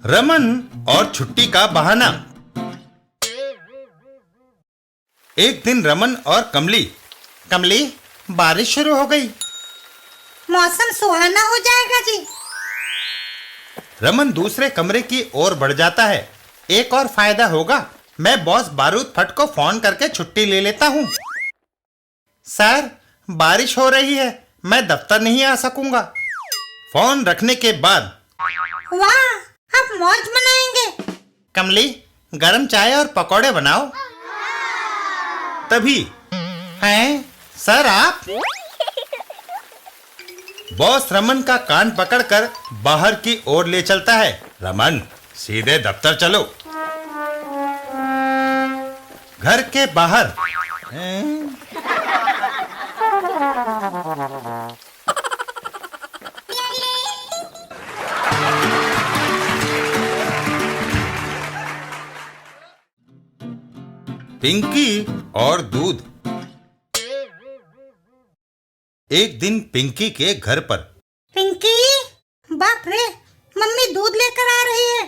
रमन और छुट्टी का बहाना। एक दिन रमन और कमली बारिश शुरू हो गई। मौसम सुहाना हो जाएगा जी। रमन दूसरे कमरे की ओर बढ़ जाता है। एक और फायदा होगा, मैं बॉस बारूद फट को फोन करके छुट्टी ले लेता हूँ। सर, बारिश हो रही है, मैं दफ्तर नहीं आ सकूंगा। फोन रखने के बाद वाह, आप मौज मनाएंगे। कमली, गरम चाय और पकौड़े बनाओ। तभी हैं सर आप? बॉस रमन का कान पकड़कर बाहर की ओर ले चलता है। रमन, सीधे दफ्तर चलो। घर के बाहर पिंकी और दूध। एक दिन पिंकी के घर पर। पिंकी, बाप रे, मम्मी दूध लेकर आ रही है।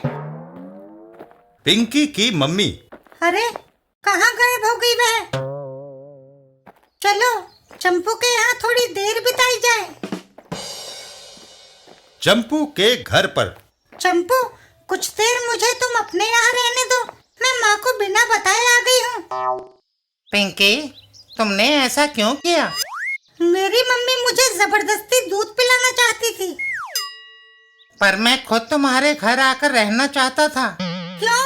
पिंकी की मम्मी। अरे, कहाँ गायब हो गई वह? चलो, चंपू के यहाँ थोड़ी देर बिताई जाए। चंपू के घर पर। चंपू, कुछ देर मुझे तुम अपने यहाँ रहने दो, मैं माँ को बिना बताए आ गई हूँ। पिंकी, तुमने ऐसा क्यों किया? मेरी मम्मी मुझे जबरदस्ती दूध पिलाना चाहती थी। पर मैं खुद तुम्हारे घर आकर रहना चाहता था। क्यों?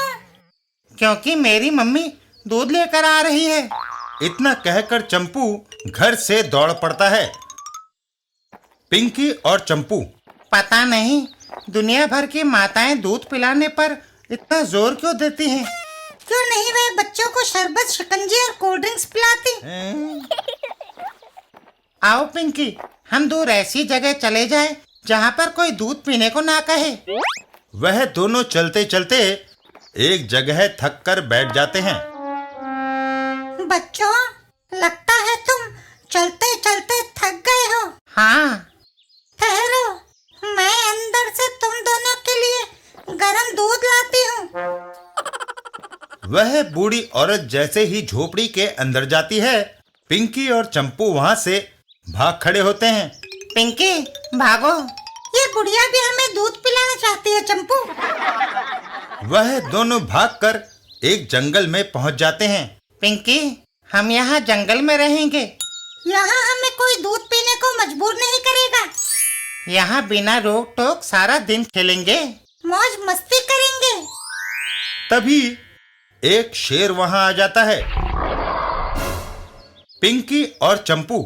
क्योंकि मेरी मम्मी दूध लेकर आ रही है। इतना कहकर चंपू घर से दौड़ पड़ता है। पिंकी और चंपू। पता नहीं दुनिया भर की माताएं दूध पिलाने पर इतना जोर क्यों देती हैं? क्यों नहीं वह बच्चों को शरबत, शिकंजी और कोल्ड ड्रिंक्स पिलाती? आओ पिंकी, हम दूर ऐसी जगह चले जाएं जहाँ पर कोई दूध पीने को ना कहे। वह दोनों चलते चलते एक जगह थक कर बैठ जाते हैं। बच्चों, लगता है तुम चलते चलते थक गए हो। हाँ। ठहरो, मैं अंदर से तुम दोनों के लिए गरम दूध लाती हूँ। वह बूढ़ी औरत जैसे ही झोपड़ी के अंदर जाती है, पिंकी और चंपू वहाँ से भाग खड़े होते हैं। पिंकी, भागो। ये बुढ़िया भी हमें दूध पिलाना चाहती है चंपू। वह दोनों भागकर एक जंगल में पहुँच जाते हैं। पिंकी, हम यहाँ जंगल में रहेंगे। यहाँ हमें कोई दूध पीने को मजबूर नहीं करेगा। यहाँ बिना रोक टोक सारा दिन खेलेंगे, मौज मस्ती करेंगे। तभी एक शेर वहाँ आ जाता है। पिंकी और चंपू।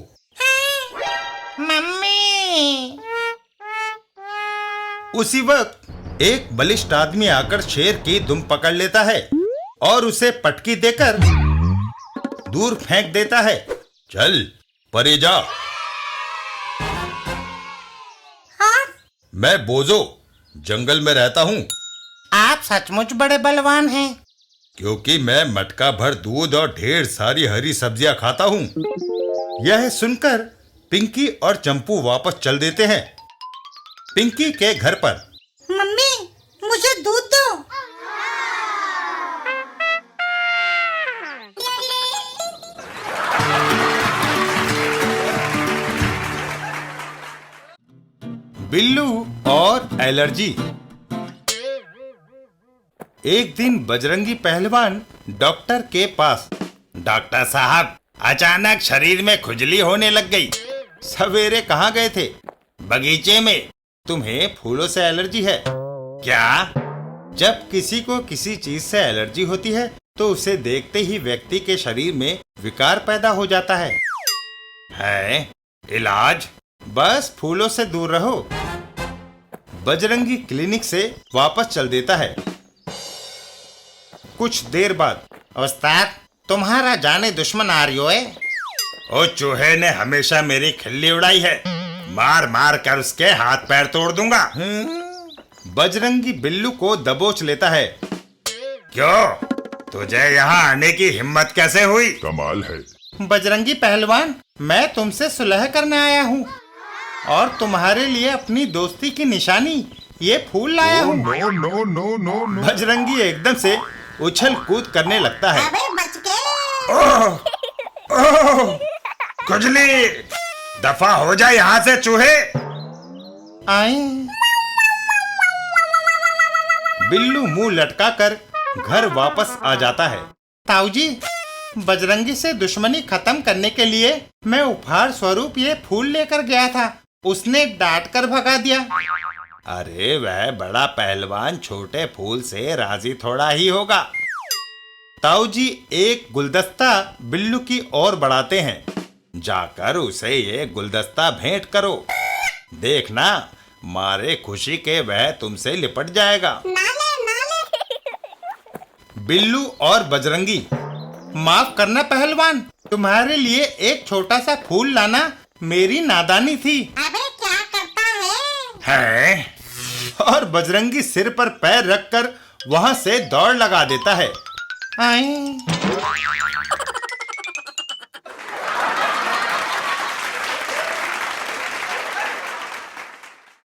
मम्मी। उसी वक्त एक बलिष्ठ आदमी आकर शेर की दुम पकड़ लेता है और उसे पटकी देकर दूर फेंक देता है। चल, परे जा। हाँ? मैं बोझो जंगल में रहता हूँ। आप सचमुच बड़े बलवान हैं। क्योंकि मैं मटका भर दूध और ढेर सारी हरी सब्जियां खाता हूँ। यह सुनकर पिंकी और चंपू वापस चल देते हैं। पिंकी के घर पर। मम्मी, मुझे दूध दो। बिल्लू और एलर्जी। एक दिन बजरंगी पहलवान डॉक्टर के पास। डॉक्टर साहब, अचानक शरीर में खुजली होने लग गई। सवेरे कहाँ गए थे? बगीचे में। तुम्हें फूलों से एलर्जी है क्या? जब किसी को किसी चीज से एलर्जी होती है तो उसे देखते ही व्यक्ति के शरीर में विकार पैदा हो जाता है इलाज? बस फूलों से दूर रहो। बजरंगी क्लिनिक से वापस चल देता है। कुछ देर बाद। उस्ताद, तुम्हारा जाने दुश्मन आ रही है। ओ चूहे ने हमेशा मेरी खिल्ली उड़ाई है, मार मार कर उसके हाथ पैर तोड़ दूंगा। बजरंगी बिल्लू को दबोच लेता है। क्यों, तुझे यहाँ आने की हिम्मत कैसे हुई? कमाल है। बजरंगी पहलवान, मैं तुमसे सुलह करने आया हूँ और तुम्हारे लिए अपनी दोस्ती की निशानी ये फूल लाया हूँ। No, no, no, no, no. Bajrangi एकदम से उछल कूद करने लगता है। अबे बच गए। ओह, खुजली, दफा हो जाए यहाँ से चूहे। आए। बिल्लू मुंह लटका कर घर वापस आ जाता है। ताऊ जी, बजरंगी से दुश्मनी खत्म करने के लिए मैं उपहार स्वरूप ये फूल लेकर गया था, उसने डांट कर भगा दिया। अरे वह बड़ा पहलवान छोटे फूल से राजी थोड़ा ही होगा। ताऊ जी एक गुलदस्ता बिल्लू की ओर बढ़ाते हैं। जाकर उसे ये गुलदस्ता भेंट करो, देखना मारे खुशी के वह तुमसे लिपट जाएगा। बिल्लू और बजरंगी, माफ करना पहलवान, तुम्हारे लिए एक छोटा सा फूल लाना मेरी नादानी थी। अबे क्या करता है? है? और बजरंगी सिर पर पैर रखकर वहां से दौड़ लगा देता है। आए।